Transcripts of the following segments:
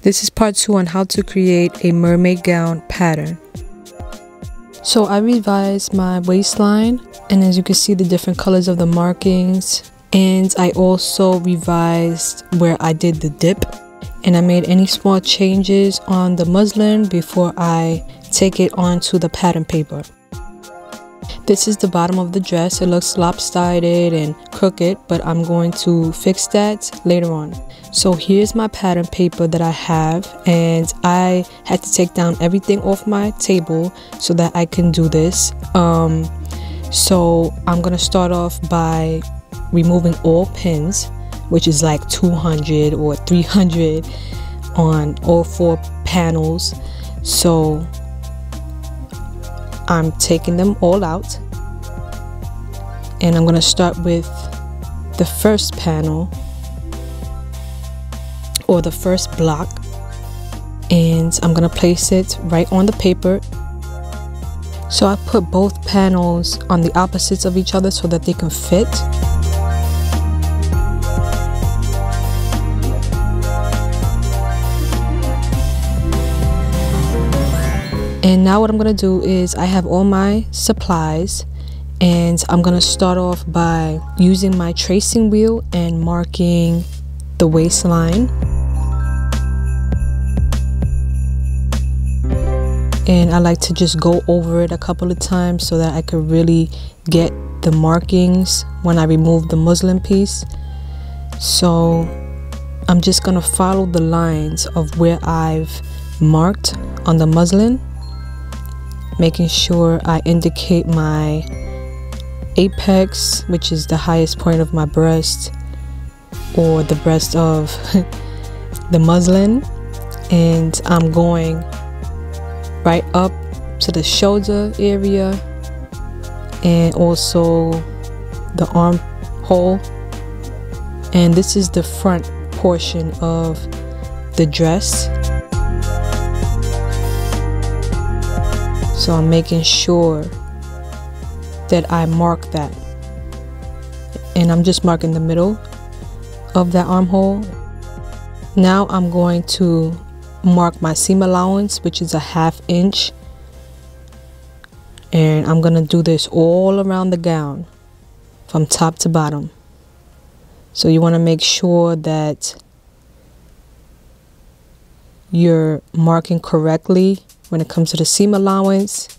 This is part 2 on how to create a mermaid gown pattern. So I revised my waistline, and as you can see the different colors of the markings, and I also revised where I did the dip, and I made any small changes on the muslin before I take it onto the pattern paper. This is the bottom of the dress. It looks lopsided and crooked, but I'm going to fix that later on. So here's my pattern paper that I have, and I had to take down everything off my table so that I can do this. So I'm gonna start off by removing all pins, which is like 200 or 300 on all 4 panels. So I'm taking them all out, and I'm gonna start with the first panel, or the first block, and I'm gonna place it right on the paper. So I put both panels on the opposites of each other so that they can fit. And now what I'm gonna do is I have all my supplies, and I'm gonna start off by using my tracing wheel and marking the waistline. And I like to just go over it a couple of times so that I could really get the markings when I remove the muslin piece. So I'm just gonna follow the lines of where I've marked on the muslin, making sure I indicate my apex, which is the highest point of my breast, or the breast of the muslin, and I'm going right up to the shoulder area and also the armhole. And this is the front portion of the dress. So I'm making sure that I mark that, and I'm just marking the middle of that armhole. Now I'm going to mark my seam allowance, which is a 1/2 inch, and I'm gonna do this all around the gown from top to bottom. So you want to make sure that you're marking correctly when it comes to the seam allowance.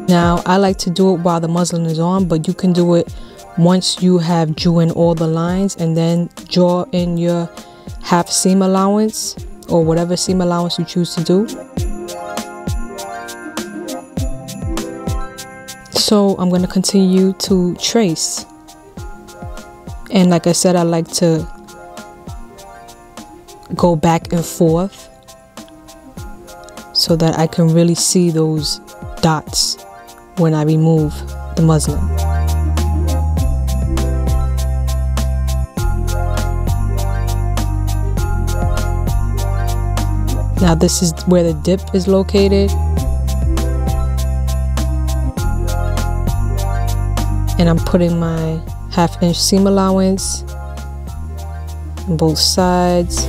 Now I like to do it while the muslin is on, but you can do it once you have drew in all the lines, and then draw in your 1/2 seam allowance, or whatever seam allowance you choose to do. So I'm going to continue to trace, and like I said, I like to go back and forth so that I can really see those dots when I remove the muslin. Now this is where the dip is located, and I'm putting my 1/2 inch seam allowance on both sides.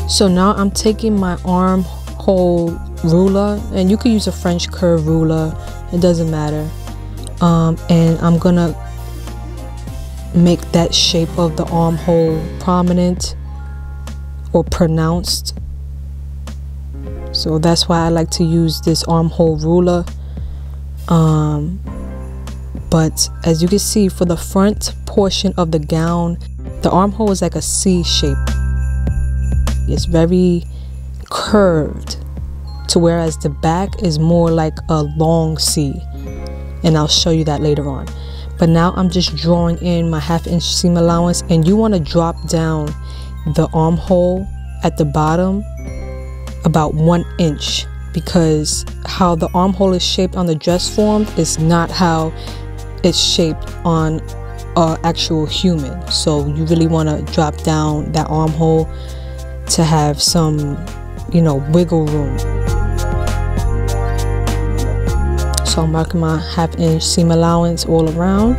So now I'm taking my armhole ruler, and you can use a French curve ruler, it doesn't matter. And I'm gonna make that shape of the armhole prominent or pronounced. So that's why I like to use this armhole ruler. But as you can see, for the front portion of the gown, the armhole is like a C shape. It's very curved, to whereas the back is more like a long C, and I'll show you that later on. But now I'm just drawing in my 1/2 inch seam allowance, and you want to drop down the armhole at the bottom about 1 inch, because how the armhole is shaped on the dress form is not how it's shaped on an actual human. So you really want to drop down that armhole to have some, wiggle room. So So I'm marking my 1/2 inch seam allowance all around.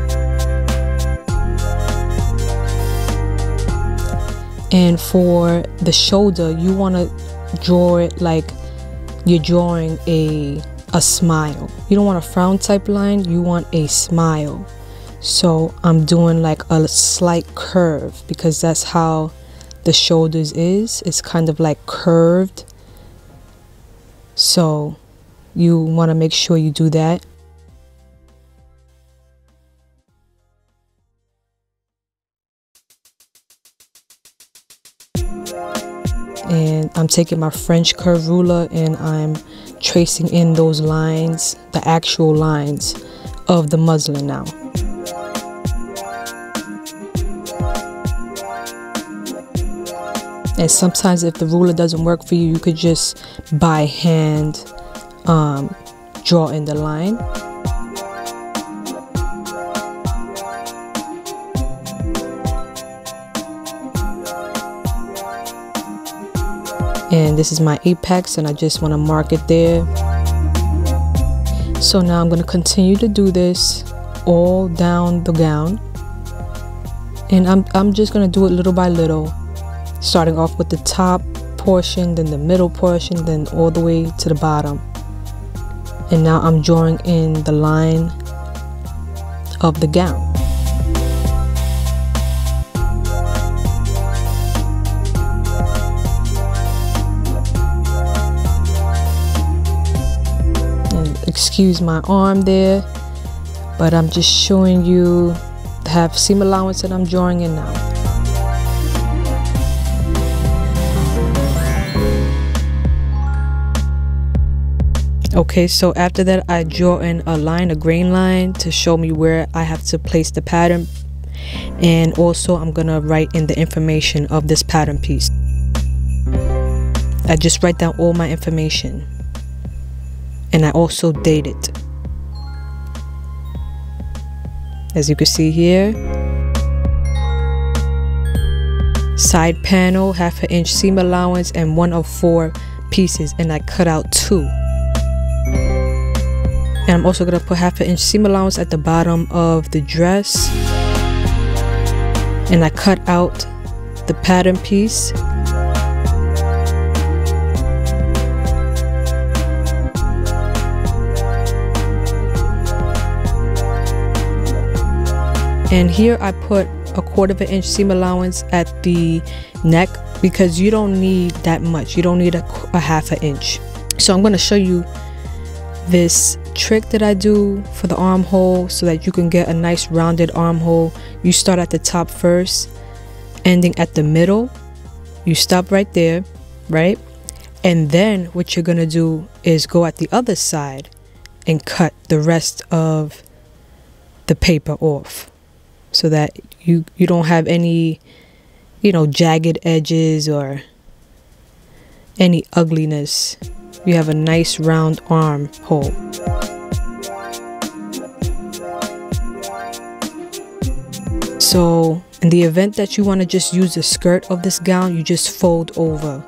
And for the shoulder, you want to draw it like you're drawing a smile. You don't want a frown type line, you want a smile. So I'm doing like a slight curve because that's how the shoulders is. It's kind of like curved. So you want to make sure you do that. And I'm taking my French curve ruler and I'm tracing in those lines, the actual lines of the muslin now. And sometimes if the ruler doesn't work for you, you could just by hand draw in the line. And this is my apex and I just want to mark it there. So now I'm going to continue to do this all down the gown, and I'm just going to do it little by little, starting off with the top portion, then the middle portion, then all the way to the bottom. And now I'm drawing in the line of the gown. Excuse my arm there, but I'm just showing you the 1/2 seam allowance that I'm drawing in now. Okay, so after that I draw in a line, a grain line, to show me where I have to place the pattern, and also I'm gonna write in the information of this pattern piece. I just write down all my information. And I also date it. As you can see here, side panel, 1/2 inch seam allowance, and 1 of 4 pieces, and I cut out 2. And I'm also gonna put 1/2 inch seam allowance at the bottom of the dress, and I cut out the pattern piece. And here I put a 1/4 inch seam allowance at the neck because you don't need that much. You don't need a 1/2 inch. So I'm going to show you this trick that I do for the armhole so that you can get a nice rounded armhole. You start at the top first, ending at the middle. You stop right there, right? And then what you're going to do is go at the other side and cut the rest of the paper off, so that you don't have any, you know, jagged edges or any ugliness. You have a nice round armhole. So in the event that you want to just use the skirt of this gown, you just fold over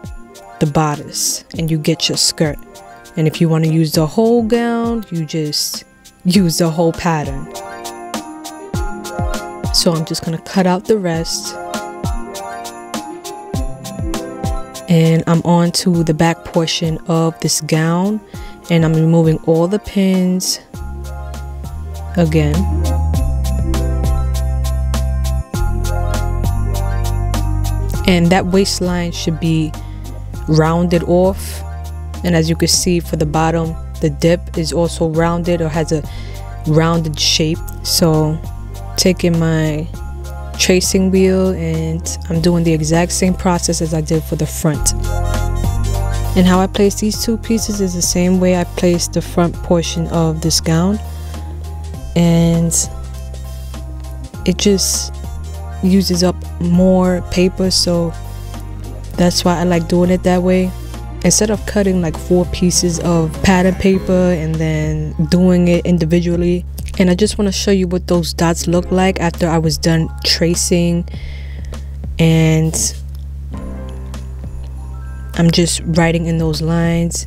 the bodice and you get your skirt. And if you want to use the whole gown, you just use the whole pattern. So I'm just going to cut out the rest. And I'm on to the back portion of this gown. And I'm removing all the pins again. And that waistline should be rounded off. And as you can see for the bottom, the dip is also rounded or has a rounded shape. So taking my tracing wheel and I'm doing the exact same process as I did for the front. And how I place these two pieces is the same way I place the front portion of this gown. And it just uses up more paper, so that's why I like doing it that way. Instead of cutting like 4 pieces of pattern paper and then doing it individually. And I just want to show you what those dots look like after I was done tracing. And I'm just writing in those lines.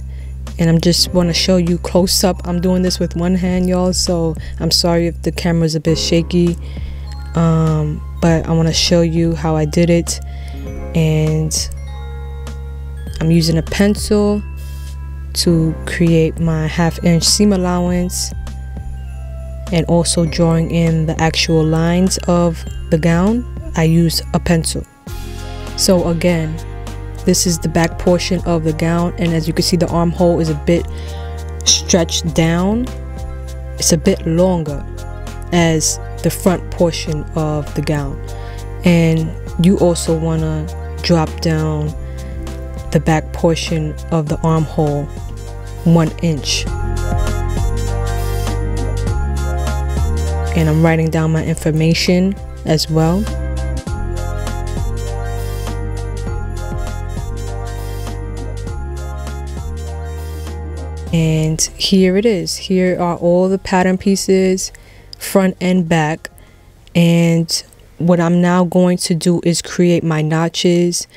and I'm just want to show you close up. I'm doing this with one hand, y'all, so I'm sorry if the camera's a bit shaky, but I want to show you how I did it. And I'm using a pencil to create my 1/2 inch seam allowance, and also drawing in the actual lines of the gown. I use a pencil. So again, this is the back portion of the gown, and as you can see, the armhole is a bit stretched down. It's a bit longer as the front portion of the gown, and you also want to drop down the back portion of the armhole 1 inch. And I'm writing down my information as well. And here it is. Here are all the pattern pieces, front and back. And what I'm now going to do is create my notches.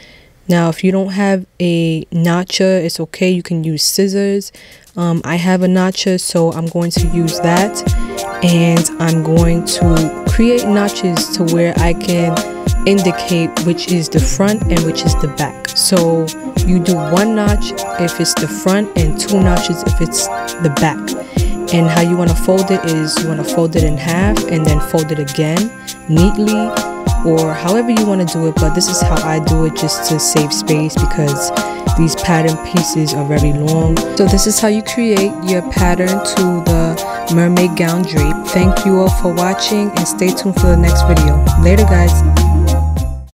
Now, if you don't have a notcher, it's okay. You can use scissors. I have a notcher, so I'm going to use that. And I'm going to create notches to where I can indicate which is the front and which is the back. So you do 1 notch if it's the front and 2 notches if it's the back. And how you want to fold it is you want to fold it in half and then fold it again neatly, or however you want to do it, but this is how I do it just to save space because these pattern pieces are very long. So this is how you create your pattern to the mermaid gown drape. Thank you all for watching and stay tuned for the next video. Later, guys.